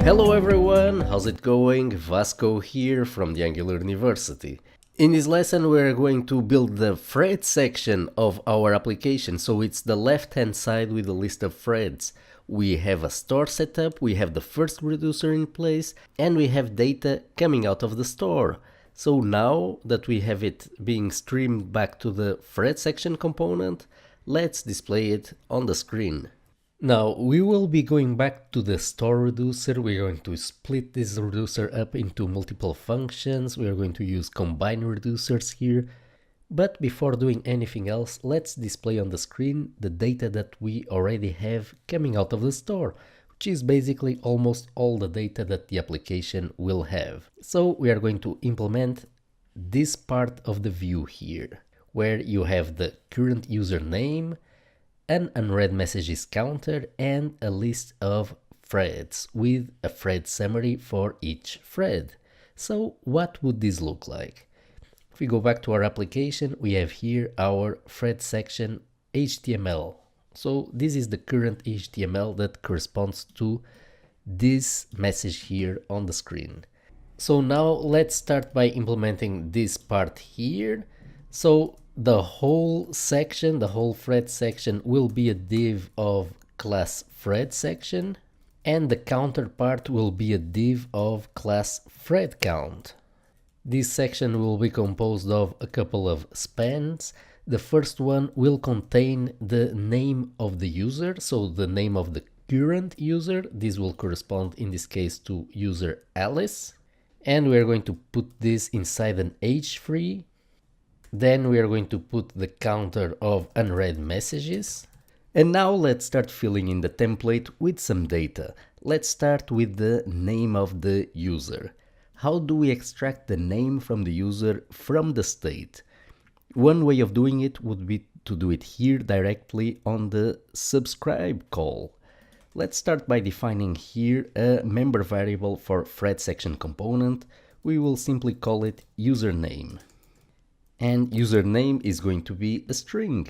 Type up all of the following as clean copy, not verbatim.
Hello everyone, how's it going? Vasco here from the Angular University. In this lesson we're going to build the thread section of our application, so it's the left hand side with a list of threads. We have a store set up, we have the first reducer in place, and we have data coming out of the store. So now that we have it being streamed back to the thread section component, let's display it on the screen. Now we will be going back to the store reducer. We're going to split this reducer up into multiple functions. We are going to use combine reducers here. But before doing anything else, let's display on the screen the data that we already have coming out of the store, which is basically almost all the data that the application will have. So we are going to implement this part of the view here, where you have the current username, an unread messages counter, and a list of threads with a thread summary for each thread. So what would this look like? If we go back to our application, we have here our thread section HTML. So this is the current HTML that corresponds to this message here on the screen. So now let's start by implementing this part here. So the whole section, the whole thread section will be a div of class thread section, and the counter part will be a div of class thread count. This section will be composed of a couple of spans. The first one will contain the name of the user, so the name of the current user. This will correspond in this case to user Alice. And we are going to put this inside an h3. Then we are going to put the counter of unread messages. And now let's start filling in the template with some data. Let's start with the name of the user. How do we extract the name from the user from the state? One way of doing it would be to do it here directly on the subscribe call. Let's start by defining here a member variable for thread section component. We will simply call it username. And username is going to be a string.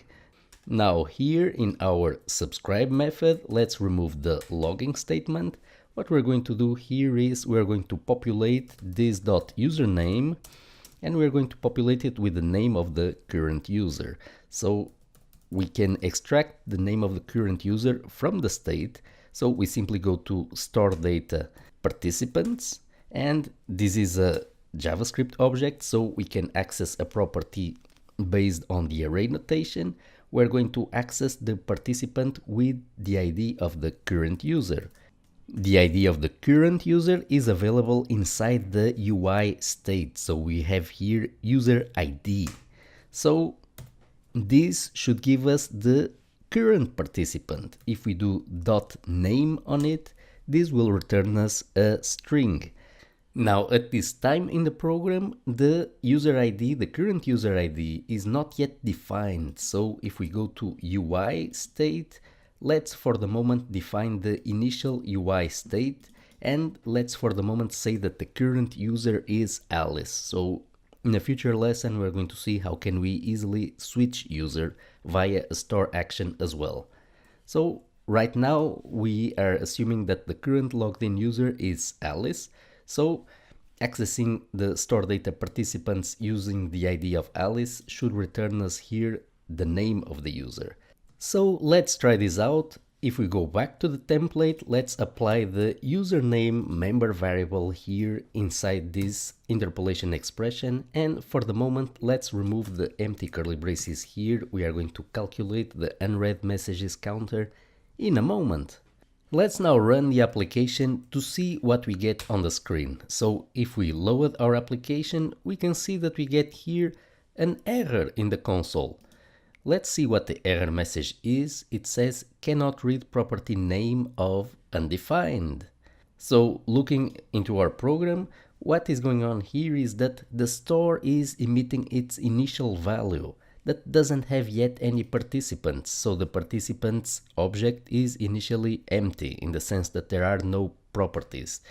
Now here in our subscribe method, let's remove the logging statement. What we're going to do here is we're going to populate this .username, and we're going to populate it with the name of the current user. So we can extract the name of the current user from the state. So we simply go to store data participants, and this is a JavaScript object, so we can access a property based on the array notation. We're going to access the participant with the ID of the current user. The ID of the current user is available inside the UI state, so we have here user ID. So this should give us the current participant. If we do .name on it, this will return us a string. Now at this time in the program, the user ID, the current user ID, is not yet defined. So if we go to UI state, let's for the moment define the initial UI state, and let's for the moment say that the current user is Alice. So in a future lesson we're going to see how can we easily switch user via a store action as well. So right now we are assuming that the current logged in user is Alice. So accessing the store data participants using the ID of Alice should return us here the name of the user. So let's try this out. If we go back to the template, let's apply the username member variable here inside this interpolation expression. And for the moment, let's remove the empty curly braces here. We are going to calculate the unread messages counter in a moment. Let's now run the application to see what we get on the screen. So if we load our application, we can see that we get here an error in the console. Let's see what the error message is. It says cannot read property name of undefined. So looking into our program, what is going on here is that the store is emitting its initial value that doesn't have yet any participants. So the participants object is initially empty in the sense that there are no properties.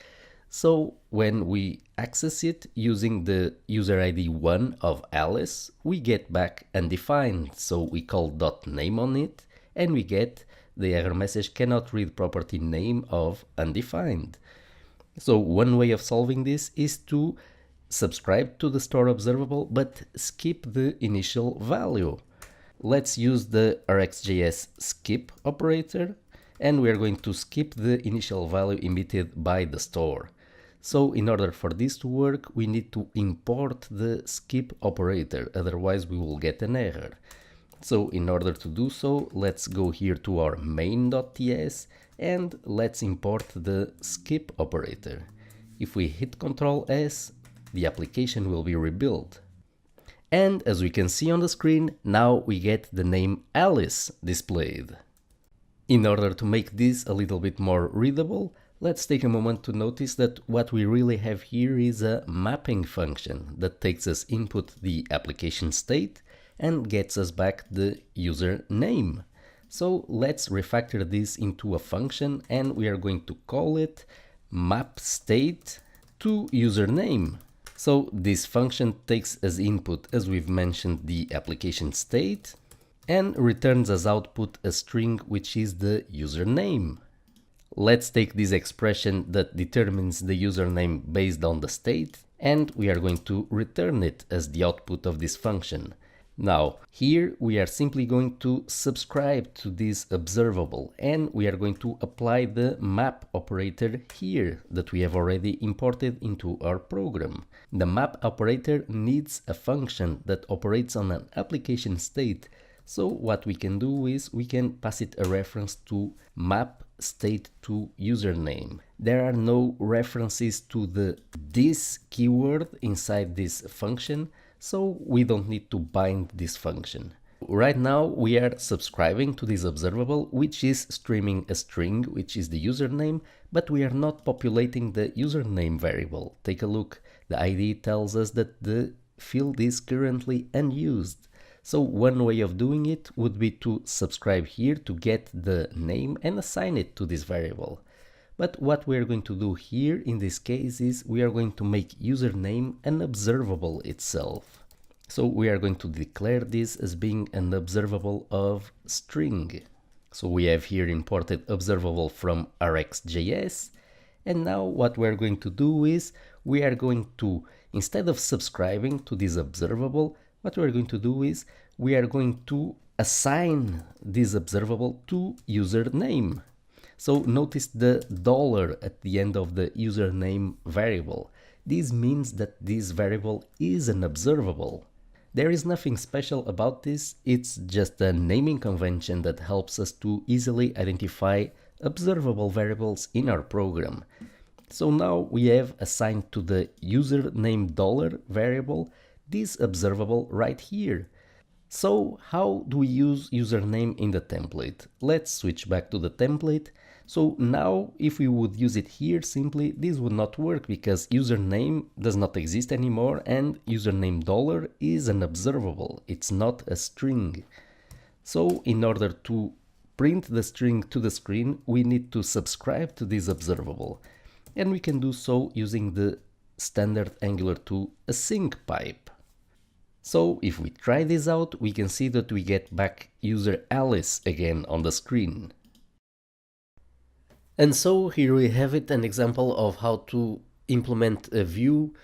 So when we access it using the user ID 1 of Alice, we get back undefined. So we call .name on it, and we get the error message cannot read property name of undefined. So one way of solving this is to subscribe to the store observable but skip the initial value. Let's use the RxJS skip operator, and we are going to skip the initial value emitted by the store. So in order for this to work, we need to import the skip operator, otherwise we will get an error. So in order to do so, let's go here to our main.ts and let's import the skip operator. If we hit Ctrl S, the application will be rebuilt. And as we can see on the screen, now we get the name Alice displayed. In order to make this a little bit more readable, let's take a moment to notice that what we really have here is a mapping function that takes as input the application state and gets us back the user name. So let's refactor this into a function, and we are going to call it map state to username. So this function takes as input, as we've mentioned, the application state and returns as output a string which is the username. Let's take this expression that determines the username based on the state, and we are going to return it as the output of this function. Now, here we are simply going to subscribe to this observable, and we are going to apply the map operator here that we have already imported into our program. The map operator needs a function that operates on an application state. So what we can do is we can pass it a reference to map state to username. There are no references to the this keyword inside this function, so we don't need to bind this function. Right now we are subscribing to this observable, which is streaming a string, which is the username, but we are not populating the username variable. Take a look. The ID tells us that the field is currently unused. So one way of doing it would be to subscribe here to get the name and assign it to this variable. But what we are going to do here in this case is we are going to make username an observable itself. So we are going to declare this as being an observable of string. So we have here imported observable from RxJS. And now what we're going to do is we are going to, instead of subscribing to this observable, what we're going to do is we are going to assign this observable to username. So notice the dollar at the end of the username variable. This means that this variable is an observable. There is nothing special about this, it's just a naming convention that helps us to easily identify observable variables in our program. So now we have assigned to the username dollar variable this observable right here. So how do we use username in the template? Let's switch back to the template. So now if we would use it here simply, this would not work because username does not exist anymore and username dollar is an observable, it's not a string. So in order to print the string to the screen, we need to subscribe to this observable. And we can do so using the standard Angular 2 async pipe. So if we try this out, we can see that we get back user Alice again on the screen. And so here we have it, an example of how to implement a view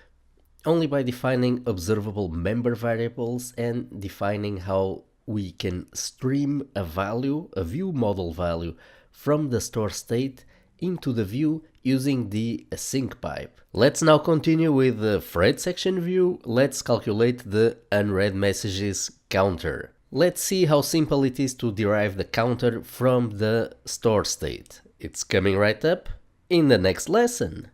only by defining observable member variables and defining how we can stream a value, a view model value, from the store state into the view using the async pipe. Let's now continue with the thread section view. Let's calculate the unread messages counter. Let's see how simple it is to derive the counter from the store state. It's coming right up in the next lesson.